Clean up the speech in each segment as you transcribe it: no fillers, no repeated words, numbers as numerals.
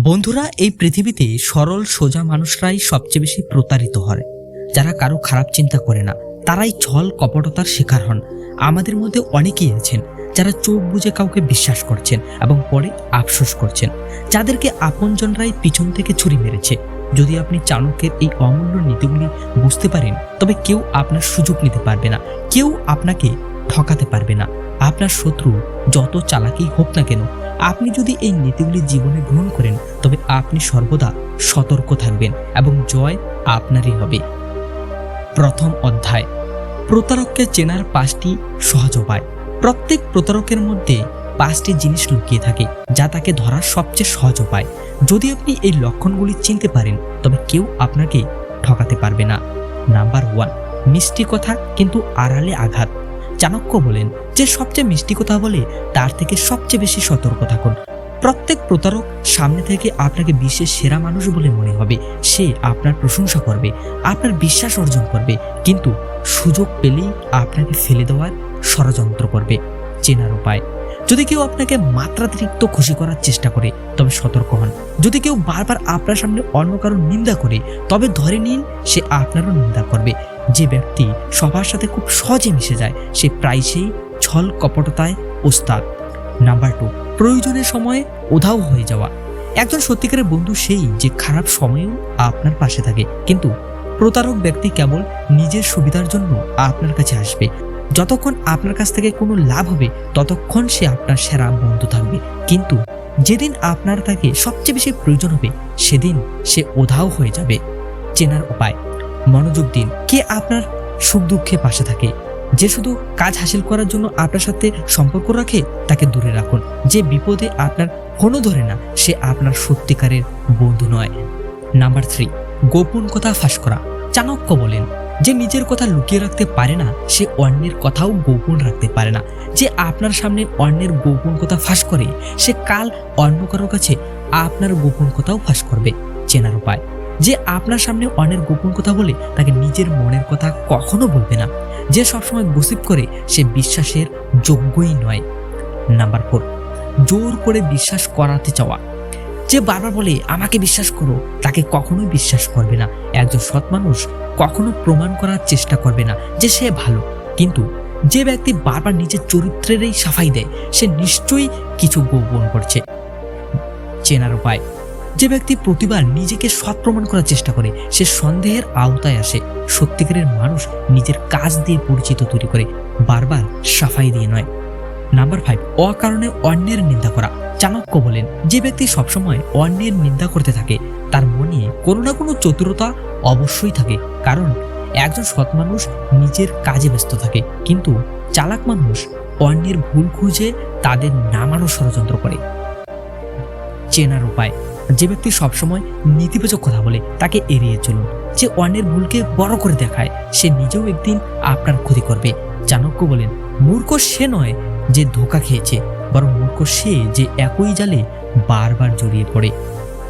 বন্ধুরা, এই পৃথিবীতে সরল সোজা মানুষরাই সবচেয়ে বেশি প্রতারিত হয়। যারা কারো খারাপ চিন্তা করে না, তারাই ছল কপটতার শিকার হন। আমাদের মধ্যে অনেকেই আছেন যারা চোখ বুজে কাউকে বিশ্বাস করছেন এবং পরে আফসোস করছেন, যাদেরকে আপনজনরাই পিছন থেকে ছুরি মেরেছে। যদি আপনি চাণক্যের এই অমূল্য নীতিগুলি বুঝতে পারেন, তবে কেউ আপনার সুযোগ নিতে পারবে না, কেউ আপনাকে ঠকাতে পারবে না। আপনার শত্রু যত চালাকি হোক না কেন, আপনি যদি এই নীতিগুলি জীবনে গ্রহণ করেন, তবে আপনি সর্বদা সতর্ক থাকবেন এবং জয় আপনারই হবে। প্রথম অধ্যায়, প্রতারককে চেনার 5টি সহজ উপায়। প্রত্যেক প্রতারকের মধ্যে 5টি জিনিস লুকিয়ে থাকে, যা তাকে ধরার সবচেয়ে সহজ উপায়। যদি আপনি এই লক্ষণগুলি চিনতে পারেন, তবে কেউ আপনাকে ঠকাতে পারবে না। নাম্বার 1, মিষ্টি কথা কিন্তু আড়ালে আঘাত। চাণক্য বলেন, যে সবচেয়ে মিষ্টি কথা বলে তার থেকে সবচেয়ে বেশি সতর্ক থাকুন। প্রত্যেক প্রতারক সামনে থেকে আপনাকে বিশ্বের সেরা মানুষ বলে মনে হবে, সে আপনার প্রশংসা করবে, আপনার বিশ্বাস অর্জন করবে, কিন্তু সুযোগ পেলেই আপনাকে ফেলে দেওয়ার ষড়যন্ত্র করবে। চেনার উপায়, যদি কেউ আপনাকে মাত্রাতিরিক্ত খুশি করার চেষ্টা করে, তবে সতর্ক হন। যদি কেউ বারবার আপনার সামনে অন্য কারোর নিন্দা করে, তবে ধরে নিন সে আপনারও নিন্দা করবে। যে ব্যক্তি সবার সাথে খুব সহজে মিশে যায়, সে প্রায়শই ছল কপটতায় ওস্তাদ। নাম্বার 2, প্রয়োজনের সময়ে উধাও হয়ে যাওয়া। একজন সত্যিকারের বন্ধু সেই যে খারাপ সময়েও আপনার পাশে থাকে, কিন্তু প্রতারক ব্যক্তি কেবল নিজের সুবিধার জন্য আপনার কাছে আসবে। যতক্ষণ আপনার কাছ থেকে কোনো লাভ হবে, ততক্ষণ সে আপনার সেরা বন্ধু থাকবে, কিন্তু যেদিন আপনার তাকে সবচেয়ে বেশি প্রয়োজন হবে, সেদিন সে উধাও হয়ে যাবে। চেনার উপায়, মনোযোগ দিন কে আপনার সুখ দুঃখে পাশে থাকে। যে শুধু কাজ হাসিল করার জন্য আপনার সাথে সম্পর্ক রাখে, তাকে দূরে রাখুন। যে বিপদে আপনার ফোনও ধরে না, সে আপনার সত্যিকারের বন্ধু নয়। নাম্বার 3, গোপন কথা ফাঁস করা। চাণক্য বলেন, যে নিজের কথা লুকিয়ে রাখতে পারে না, সে অন্যের কথাও গোপন রাখতে পারে না। যে আপনার সামনে অন্যের গোপন কথা ফাঁস করে, সে কাল অন্য কারোর কাছে আপনার গোপন কথাও ফাঁস করবে। চেনার উপায়, যে আপনার সামনে অন্যের গোপন কথা বলে, তাকে নিজের মনের কথা কখনো বলবে না। যে সবসময় গসিপ করে, সে বিশ্বাসের যোগ্যই নয়। নাম্বার 4, জোর করে বিশ্বাস করাতে চাওয়া। যে বারবার বলে আমাকে বিশ্বাস করো, তাকে কখনোই বিশ্বাস করবে না। একজন সৎ মানুষ কখনো প্রমাণ করার চেষ্টা করবে না যে সে ভালো, কিন্তু যে ব্যক্তি বারবার নিজের চরিত্রেরই সাফাই দেয়, সে নিশ্চয়ই কিছু গোপন করছে। চেনার উপায়, যে ব্যক্তি প্রতিবার নিজেকে সৎ প্রমাণ করার চেষ্টা করে, সে সন্দেহের আওতায় আসে। সত্যিকারের মানুষ নিজের কাজ দিয়ে পরিচিত তৈরি করে, বারবার সাফাই দিয়ে নয়। নাম্বার 5, অকারণে অন্যের নিন্দা করা। চাণক্য বলেন, যে ব্যক্তি সবসময় অন্যের নিন্দা করতে থাকে, তার মনে কোনো না কোনো চতুরতা অবশ্যই থাকে। কারণ একজন সৎ মানুষ নিজের কাজে ব্যস্ত থাকে, কিন্তু চালাক মানুষ অন্যের ভুল খুঁজে তাদের নামানো ষড়যন্ত্র করে। চেনার উপায়, যে ব্যক্তি সবসময় নেতিবাচক কথা বলে, তাকে এড়িয়ে চলুন। যে অন্যের ভুলকে বড় করে দেখায়, সে নিজেও একদিন আপনার ক্ষতি করবে। চাণক্য বলেন, মূর্খ সে নয় যে ধোঁকা খেয়েছে, বরং মূর্খ সে যে একই জালে বারবার জড়িয়ে পড়ে।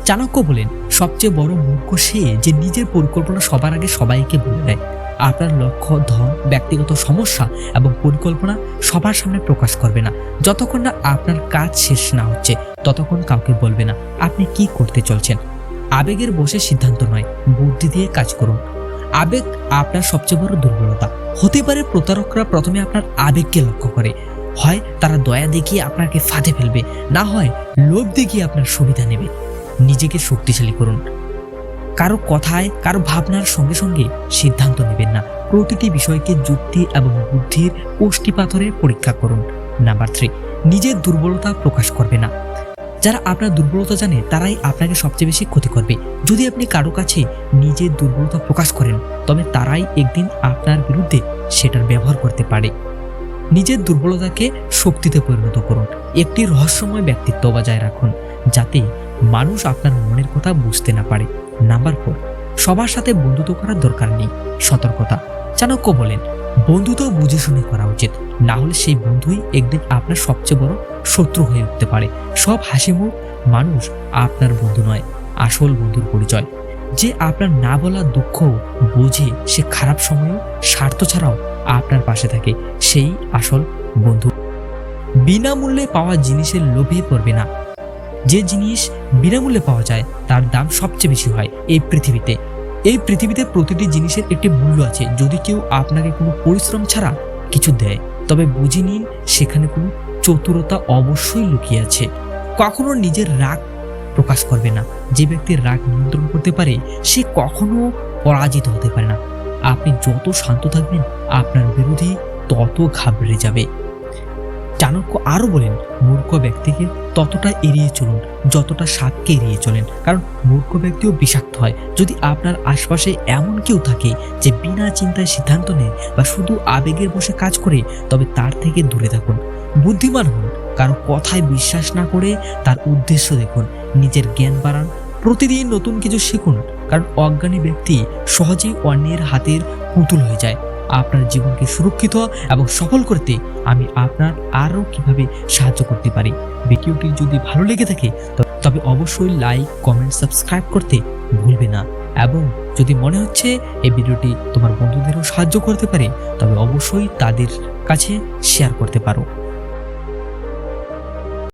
চাণক্য বলেন, সবচেয়ে বড় মূর্খ সে যে নিজের পরিকল্পনা সবার আগে সবাইকে বলে দেয়। আপনার লক্ষ্য, ধন, ব্যক্তিগত সমস্যা এবং পরিকল্পনা সবার সামনে প্রকাশ করবে না। যতক্ষণ না আপনার কাজ শেষ না হচ্ছে, ততক্ষণ কাউকে বলবে না আপনি কি করতে চলছেন। আবেগের বসে সিদ্ধান্ত নয়, বুদ্ধি দিয়ে কাজ করুন। আবেগ আপনার সবচেয়ে বড় দুর্বলতা। হতে পারে প্রতারকরা প্রথমে আপনার আবেগকে লক্ষ্য করে, হয় তারা দয়া দেখিয়ে আপনাকে ফাঁদে ফেলবে, না হয় লোভ দেখিয়ে আপনার সুবিধা নেবে। নিজেকে শক্তিশালী করুন। কারো কথায়, কারো ভাবনার সঙ্গে সঙ্গে সিদ্ধান্ত নেবেন না। প্রতিটি বিষয়কে যুক্তি এবং বুদ্ধির কোষ্ঠী পাথরে পরীক্ষা করুন। নাম্বার 3, নিজের দুর্বলতা প্রকাশ করবে না। যারা আপনার দুর্বলতা জানে, তারাই আপনাকে সবচেয়ে বেশি ক্ষতি করবে। যদি আপনি কারো কাছে নিজের দুর্বলতা প্রকাশ করেন, তবে তারাই একদিন আপনার বিরুদ্ধে সেটার ব্যবহার করতে পারে। নিজের দুর্বলতাকে শক্তিতে পরিণত করুন। একটি রহস্যময় ব্যক্তিত্ব বজায় রাখুন, যাতে মানুষ আপনার মনের কথা বুঝতে না পারে। নাম্বার 4, সবার সাথে বন্ধুত্ব করার দরকার নেই। সতর্কতা, চাণক্য বলেন, বন্ধুত্ব বুঝে শুনে করা উচিত, না হলে সেই বন্ধুই একদিন আপনার সবচেয়ে বড় শত্রু হয়ে উঠতে পারে। সব হাসিমুখ মানুষ আপনার বন্ধু নয়। আসল বন্ধুর পরিচয়, যে আপনার না বলা দুঃখ বোঝে, সে খারাপ সময়েও স্বার্থ ছাড়াও আপনার পাশে থাকে, সেই আসল বন্ধু। বিনামূল্যে পাওয়া জিনিসের লোভে পড়বে না। যে জিনিস বিনামূল্যে পাওয়া যায় তার দাম সবচেয়ে বেশি হয় এই পৃথিবীতে। এই পৃথিবীতে প্রতিটি জিনিসের একটি মূল্য আছে। যদি কেউ আপনাকে কোনো পরিশ্রম ছাড়া কিছু দেয়, তবে বুঝে নিন সেখানে কোনো চতুরতা অবশ্যই লুকিয়ে আছে। কখনো নিজের রাগ প্রকাশ করবে না। যে ব্যক্তির রাগ নিয়ন্ত্রণ করতে পারে সে কখনো পরাজিত হতে পারে না। আপনি যত শান্ত থাকবেন আপনার বিরোধী তত ঘাবড়ে যাবে। চাণক্য আরও বলেন, মূর্খ ব্যক্তিকে ততটা এড়িয়ে চলুন যতটা সাপকে এড়িয়ে চলেন, কারণ মূর্খ ব্যক্তিও বিষাক্ত হয়। যদি আপনার আশপাশে এমন কেউ থাকে যে বিনা চিন্তায় সিদ্ধান্ত নেয় বা শুধু আবেগের বশে কাজ করে, তবে তার থেকে দূরে থাকুন। বুদ্ধিমান হন, কারো কথায় বিশ্বাস না করে তার উদ্দেশ্য দেখুন। নিজের জ্ঞান বাড়ান, প্রতিদিন নতুন কিছু শিখুন, কারণ অজ্ঞানী ব্যক্তি সহজেই অন্যের হাতের পুতুল হয়ে যায়। আপনার জীবনকে সুরক্ষিত এবং সফল করতে আমি আপনার আরও কিভাবে সাহায্য করতে পারি। ভিডিওটি যদি ভালো লেগে থাকে তবে অবশ্যই লাইক, কমেন্ট, সাবস্ক্রাইব করতে ভুলবে না। এবং যদি মনে হচ্ছে এই ভিডিওটি তোমার বন্ধুদেরও সাহায্য করতে পারে, তবে অবশ্যই তাদের কাছে শেয়ার করতে পারো।